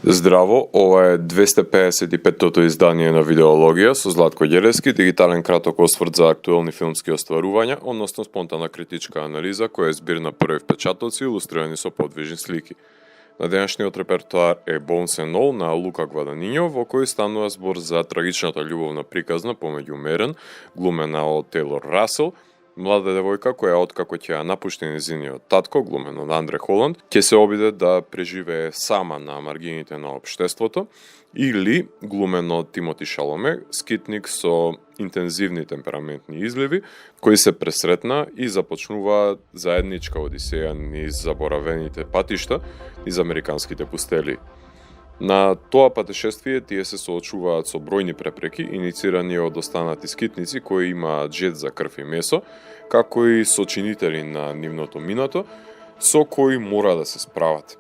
Здраво, ова е 255-тото издание на Видеологија со Златко Ѓелевски, дигитален краток осврт за актуелни филмски остварувања, односно спонтана критичка анализа која е збир на први впечатоци илустрирани со подвижни слики. На денешниот репертоар е Bones and All на Лука Гваданињо, во кој станува збор за трагичната љубовна приказна помеѓу Мерен, глумена од Тейлор Расел, млада девојка која откако ќе ја напушти нејзиниот татко, глумен од Андре Холанд, ќе се обиде да преживее сама на маргините на општеството, или глумен од Тимоти Шаломе, скитник со интензивни темпераментни изливи, кои се пресретна и започнува заедничка одисеја низ заборавените патишта низ американските пустели. На тоа патешествие тие се соочуваат со бројни препреки, иницирани од останати скитници кои имаат жет за крв и месо, како и сочинители на нивното минато, со кои мора да се справат.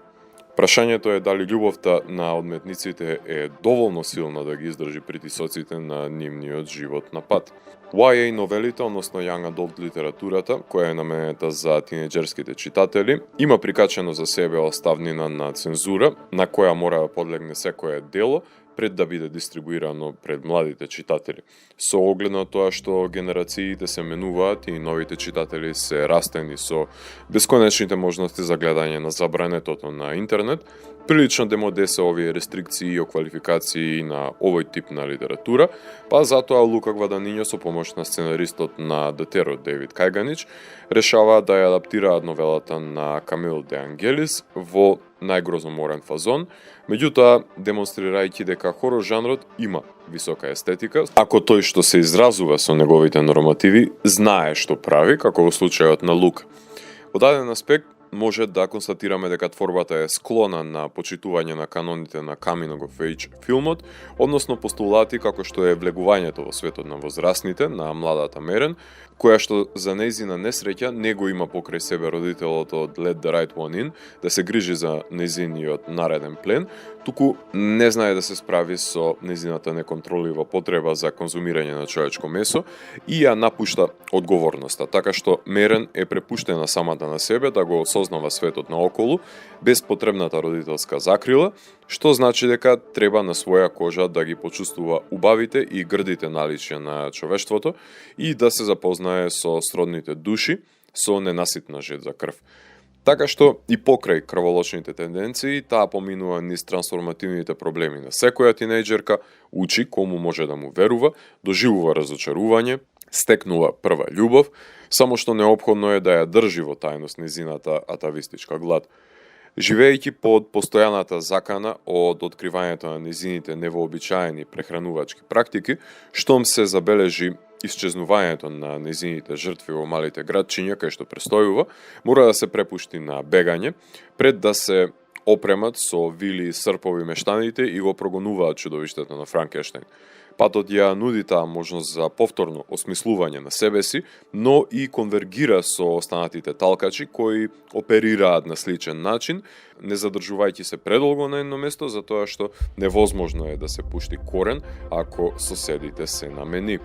Прашањето е дали љубовта на одметниците е доволно силна да ги издржи притисоците на нивниот живот на пат. YA новелите, односно Young Adult литературата, која е наменета за тинеџерските читатели, има прикачено за себе оставнина на цензура, на која мора да подлегне секое дело, пред да биде дистрибуирано пред младите читатели. Со оглед на тоа што генерациите се менуваат и новите читатели се растени со бесконечните можности за гледање на забранетото на интернет, прилично демоде се овие рестрикции и оквалификации на овој тип на литература, па затоа Лука Гваданињо со помош на сценаристот на The Terror Дейвид Кајганич решаваат да ја адаптираат новелата на Камил де Ангелис во најгрозоморен фазон, меѓутоа демонстрирајќи дека хорор жанрот има висока естетика, ако тој што се изразува со неговите нормативи знае што прави, како во случајот на Лука. Во даден аспект може да констатираме дека творбата е склона на почитување на каноните на coming of age филмот, односно постулати како што е влегувањето во светот на возрастните, на младата Мерен, која што за нејзина несреќа не го има покрај себе родителот од Let the Right One In, да се грижи за нејзиниот нареден плен, туку не знае да се справи со нејзината неконтролива потреба за конзумирање на човечко месо и ја напушта одговорноста, така што Мерен е препуштена самата на себе да го осознава светот наоколу без потребната родителска закрила, што значи дека треба на своја кожа да ги почувствува убавите и грдите наличја на човештвото и да се запознае со сродните души со ненаситна жет за крв. Така што и покрај крволочните тенденции, таа поминува низ трансформативните проблеми на секоја тинејџерка, учи кому може да му верува, доживува разочарување, стекнува прва љубов, само што неопходно е да ја држи во тајност нејзината атавистичка глад. Живеејќи под постојаната закана од откривањето на нејзините невообичаени прехранувачки практики, штом се забележи исчезнувањето на нејзините жртви во малите градчиња кај што престојува, мора да се препушти на бегање, пред да се опремат со вили и српови мештаните и го прогонуваат чудовиштето на Франкенштајн. Патот ја нуди таа можност за повторно осмислување на себе си, но и конвергира со останатите талкачи кои оперираат на сличен начин, не задржувајќи се предолго на едно место, затоа што невозможно е да се пушти корен ако соседите се намени.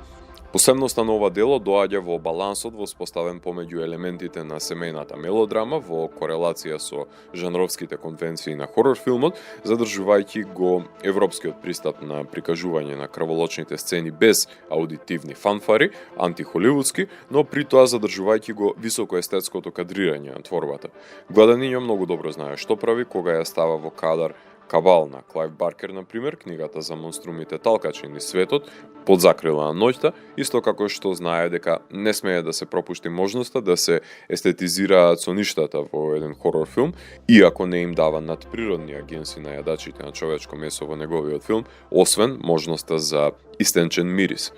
Посебноста на ова дело доаѓа во балансот воспоставен помеѓу елементите на семејната мелодрама во корелација со жанровските конвенции на хорор филмот, задржувајќи го европскиот пристап на прикажување на крволочните сцени без аудитивни фанфари, антихоливудски, но при тоа задржувајќи го високоестетското кадрирање на творбата. Гваданињо многу добро знае што прави кога ја става во кадар Кабал на Клајв Баркер, например, книгата за монструмите талкачи низ светот, под закрила на ноќта, исто како што знае дека не смее да се пропушти можноста да се естетизираат соништата во еден хорор филм, иако не им дава надприродни агенси на јадачите на човечко месо во неговиот филм, освен можноста за истенчен мирис.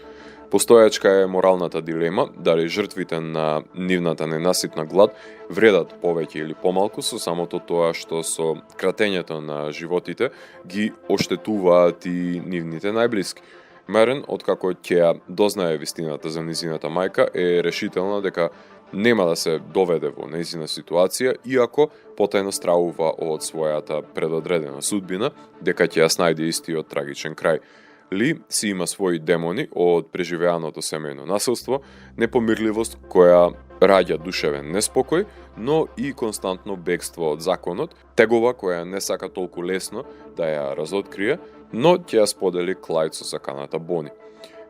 Постојачка е моралната дилема дали жртвите на нивната ненаситна глад вредат повеќе или помалку со самото тоа што со кратењето на животите ги оштетуваат и нивните најблиски. Мерен, откако ќе ја дознае вистината за низината мајка, е решителна дека нема да се доведе во нејзина ситуација, иако потајно стравува од својата предодредена судбина, дека ќе ја снајде истиот трагичен крај. Ли си има своји демони од преживеаното семејно насилство, непомирливост која раѓа душевен неспокој, но и константно бегство од законот, тегова која не сака толку лесно да ја разоткрие, но ќе ја сподели Клајд со саканата Бони.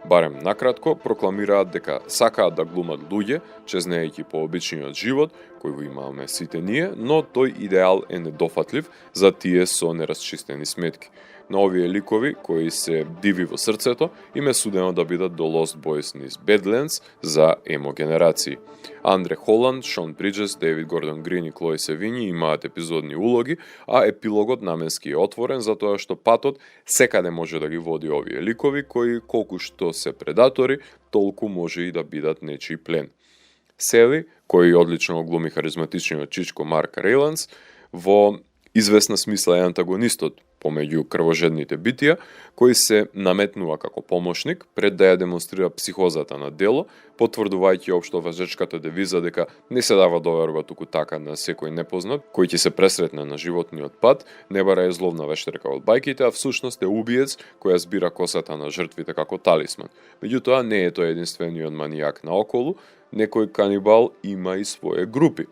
Барем накратко, прокламираат дека сакаат да глумат луѓе, чезнејќи по обичниот живот, кој го имаме сите ние, но тој идеал е недофатлив за тие со неразчистени сметки. На овие ликови, кои се диви во срцето, им е судено да бидат до Lost Boys низ Badlands за емо генерации. Андре Холанд, Шон Бриджес, Дейвид Гордон Грин и Клој Севињи имаат епизодни улоги, а епилогот наменски е отворен затоа што патот секаде може да ги води овие ликови, кои колку што се предатори, толку може и да бидат нечии плен. Сели, кој одлично глуми харизматичниот чичко Марк Рейланс, во известна смисла е антагонистот помеѓу крвожедните битија, кој се наметнува како помошник пред да ја демонстрира психозата на дело, потврдувајќи општо важечката девиза дека не се дава доверба туку така на секој непознат, кој ќе се пресретне на животниот пат, не бара е зловна вештерка од бајките, а всушност е убиец која збира косата на жртвите како талисман. Меѓутоа, не е тој единствениот манијак наоколу, некој канибал има и своje групи.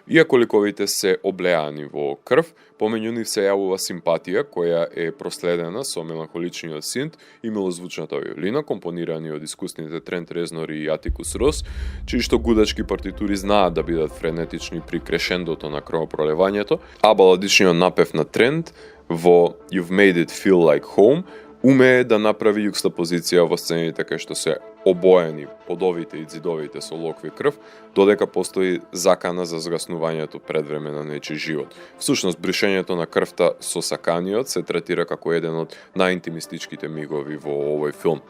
Иако ликовите се облеани во крв, помеѓу нив се јавува симпатија која е проследена со меланхоличниот синт и милозвучната виолина, компонирани од искусните Трент Резнор и Атикус Рос, чии што гудачки партитури знаат да бидат френетични при крешендото на крвопролевањето, а баладичниот напев на Трент во You've Made It Feel Like Home умее да направи јукстапозиција во сцените кај што се обоени подовите и ѕидовите со локви крв, додека постои закана за згаснувањето пред време на нечи живот. Всушност, бришењето на крвта со саканиот се третира како еден од најинтимистичките мигови во овој филм.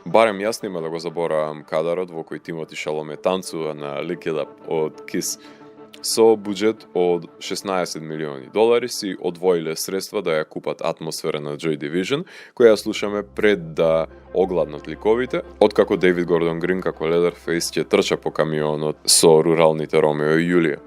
Барем јас нема да го заборавам кадарот во кој Тимоти Шаломе танцува на Lick It Up од Kiss. Со буџет од $16 милиони си одвоиле средства да ја купат атмосфера на Joy Division, која ја слушаме пред да огладнат ликовите, откако Дейвид Гордон Грин како Ледерфейс ќе трча по камионот со руралните Ромео и Јулија.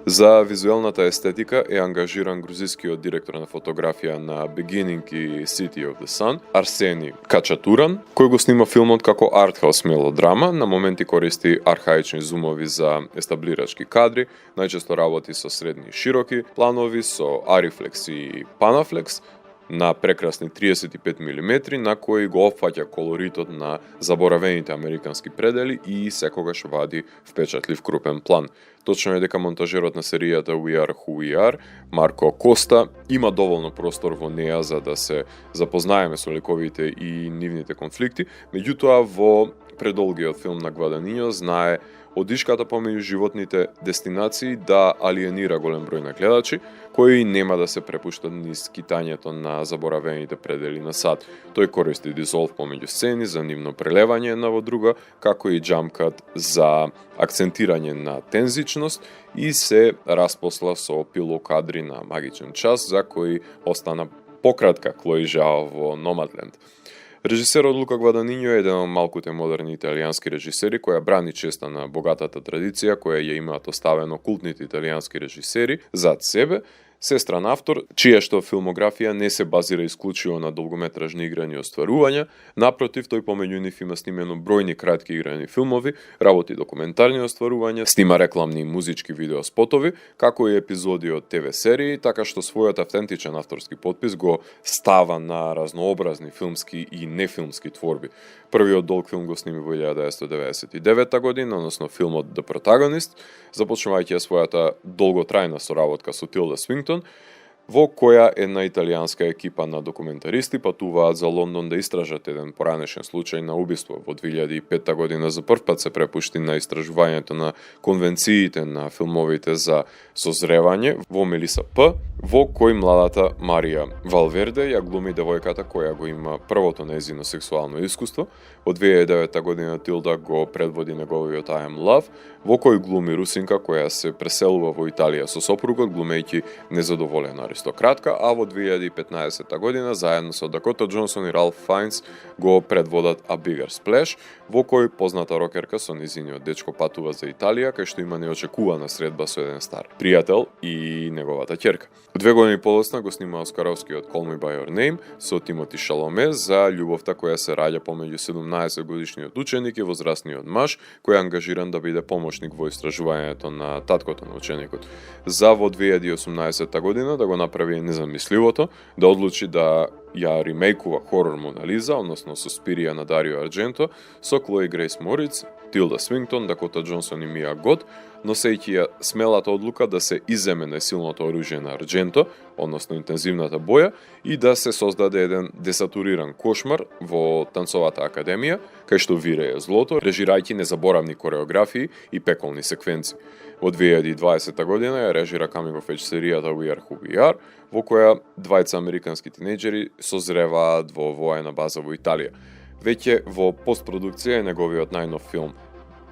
За визуелната естетика е ангажиран грузискиот директор на фотографија на Beginning и City of the Sun, Арсени Качатуран, кој го снима филмот како артхаус мелодрама, на моменти користи архаични зумови за естаблирачки кадри, најчесто работи со средни и широки планови, со арифлекс и панафлекс, на прекрасни 35 мм, на кои го опфаќа колоритот на заборавените американски предели и секогаш вади впечатлив крупен план. Точно е дека монтажерот на серијата We Are Who We Are, Марко Коста, има доволно простор во неа за да се запознаеме со ликовите и нивните конфликти, меѓутоа во предолгиот филм на Гваданињо знае одишката помеѓу животните дестинации да алиенира голем број на гледачи, кои нема да се препуштат низ китањето на заборавените предели на сад. Тој користи дизолв помеѓу сцени за нивно прелевање една во друга, како и джамкат за акцентирање на тензичност и се распосла со пилокадри на магичен час, за кои остана пократка Клој Жао во Номадленд. Режисерот Лука Гваданињо е еден од малкуте модерни италијански режисери која брани честа на богатата традиција која ја имаат оставено култните италијански режисери зад себе, сестран автор, чија што филмографија не се базира исклучиво на долгометражни играни остварувања, напротив, тој помеѓу нив има снимено бројни кратки играни филмови, работи документарни остварувања, снима рекламни и музички видеоспотови, како и епизоди од ТВ серии, така што својот автентичен авторски потпис го става на разнообразни филмски и нефилмски творби. Првиот долг филм го сними во 1999 година, односно филмот The Protagonist, започнувајќи својата долготрајна соработка со Тилда Свинтон, во која една италијанска екипа на документаристи патуваат за Лондон да истражат еден поранешен случај на убиство. Во 2005 година за прв пат се препушти на истражувањето на конвенциите на филмовите за созревање во Мелиса П, во кој младата Марија Валверде ја глуми девојката која го има првото нејзино сексуално искуство. Во 2009 година Тилда го предводи неговиот I Am Love, во кој глуми русинка која се преселува во Италија со сопругот, глумејќи незадоволена аристократка, а во 2015 година заедно со Дакота Джонсон и Ралф Фајнс го предводат A Bigger Splash, во кој позната рокерка со низиниот дечко патува за Италија, кај што има неочекувана средба со еден стар пријател и неговата ќерка. 2 години полосна го снима оскаровскиот Call Me By Your Name со Тимоти Шаломе за љубовта која се раѓа помеѓу 17 годишниот ученик и возрастниот маж, кој е ангажиран да биде помошник во истражувањето на таткото на ученикот. За во 2018 година да го направи незамисливото, да одлучи да ја ремейкува хорор Мона Лиза, односно Суспирија на Дарио Ардженто, со Клои Грейс Мориц, Тилда Свинтон, Дакота Джонсон и Мија Гот, носејќи ја смелата одлука да се иземе најсилното оружје на Ардженто, односно интензивната боја, и да се создаде еден десатуриран кошмар во танцовата академија, кај што вирее злото, режирајќи незаборавни кореографии и пеколни секвенци. Во 2020 година ја режира Coming of Age серијата We Are Who We Are, во која двајца американски тинејџери созреваат во воена база во Италија. Веќе во постпродукција е неговиот најнов филм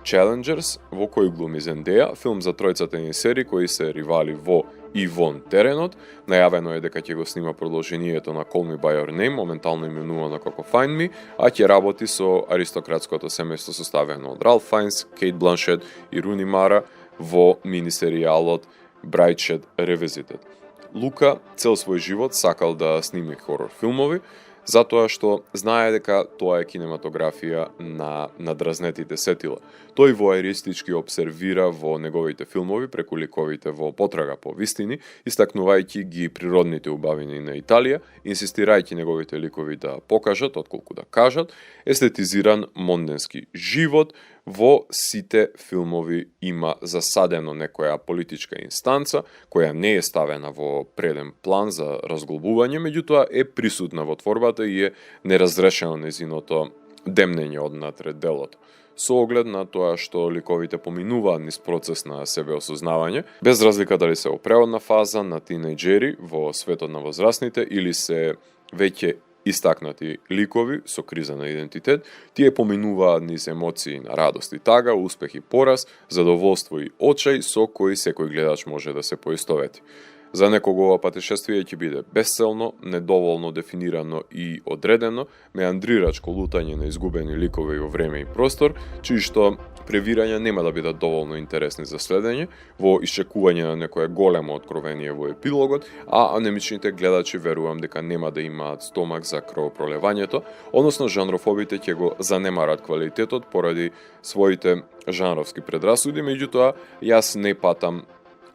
Challengers, во кој глуми Зендеја, филм за тројцата ни серии кои се ривали во и вон теренот. Најавено е дека ќе го снима продолжението на Call Me By Your Name, моментално именувано како Find Me, а ќе работи со аристократското семејство составено од Ралф Фајнс, Кейт Бланшет и Руни Мара во минисеријалот Brideshead Revisited. Лука цел свој живот сакал да сними хорор филмови, затоа што знае дека тоа е кинематографија на надразнетите сетила. Тој воаеристички обсервира во неговите филмови преку ликовите во потрага по вистини, истакнувајќи ги природните убавини на Италија, инсистирајќи неговите ликови да покажат, отколку да кажат, естетизиран монденски живот. Во сите филмови има засадено некоја политичка инстанца, која не е ставена во преден план за разглобување, меѓутоа е присутна во творбата и е неразрешено незиното демнење однатред делото. Со оглед на тоа што ликовите поминуваат низ процес на себеосознавање, без разлика дали се во преодна фаза на тинејџери во светот на возрастните или се веќе истакнати ликови со криза на идентитет, тие поминуваат низ емоции на радост и тага, успех и пораз, задоволство и очај со кој секој гледач може да се поистовети. За некого ова патешествие ќе биде безцелно, недоволно дефинирано и одредено, меандрирачко лутање на изгубени ликови во време и простор, чии што превирања нема да бидат доволно интересни за следење, во исчекување на некое големо откровение во епилогот, а анемичните гледачи верувам дека нема да имаат стомак за кровопролевањето, односно жанрофобите ќе го занемарат квалитетот поради своите жанровски предрасуди, меѓутоа јас не патам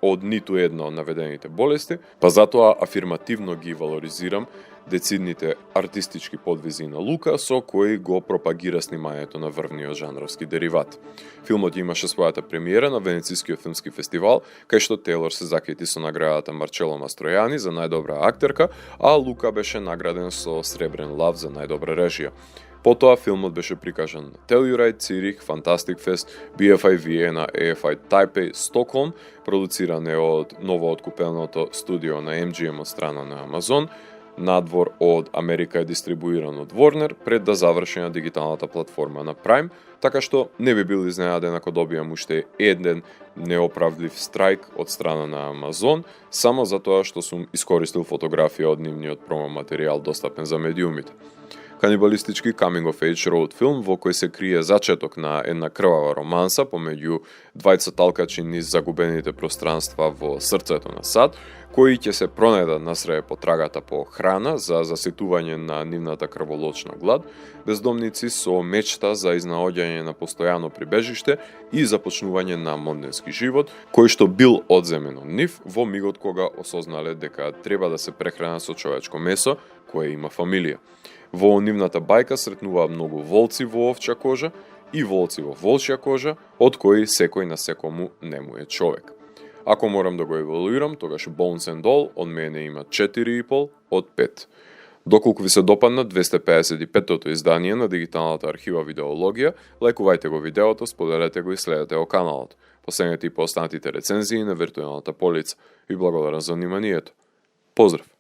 од ниту една од наведените болести, па затоа афирмативно ги валоризирам децидните артистички подвизи на Лука со кои го пропагира снимањето на врвниот жанровски дериват. Филмот имаше својата премиера на Венецискиот филмски фестивал, кај што Тейлор се закити со наградата Марчело Мастројани за најдобра актерка, а Лука беше награден со Сребрен лав за најдобра режија. Потоа филмот беше прикажан на Telluride, Цирих, Fantastic Fest, BFI Виена, EFI Taipei, Стокхолм, продуциран е од новооткупеното студио на MGM од страна на Амазон, надвор од Америка е дистрибуиран од Warner пред да заврши на дигиталната платформа на Prime, така што не би бил изненаден ако добијам уште еден неоправдлив страйк од страна на Амазон, само затоа што сум искористил фотографија од нивниот промо материјал достапен за медиумите. Канибалистички coming of age road филм во кој се крие зачеток на една крвава романса помеѓу двајца талкачи низ загубените пространства во срцето на САД, кои ќе се пронедат насреде потрагата по храна за заситување на нивната крволочна глад, бездомници со мечта за изнаоѓање на постојано прибежиште и започнување на монденски живот, кој што бил одземен од нив во мигот кога осознале дека треба да се прехранат со човечко месо кое има фамилија. Во нивната бајка сретнуваат многу волци во овчја кожа и волци во волчја кожа, од кои секој на секому не му е човек. Ако морам да го евалуирам, тогаш Bones and All од мене има 4,5 од 5. Доколку ви се допадна 255-тото издание на дигиталната архива Видеологија, лајкувајте го видеото, споделете го и следете го каналот. Последете и по останатите рецензии на виртуелната полица. Ви благодарам за вниманието. Поздрав!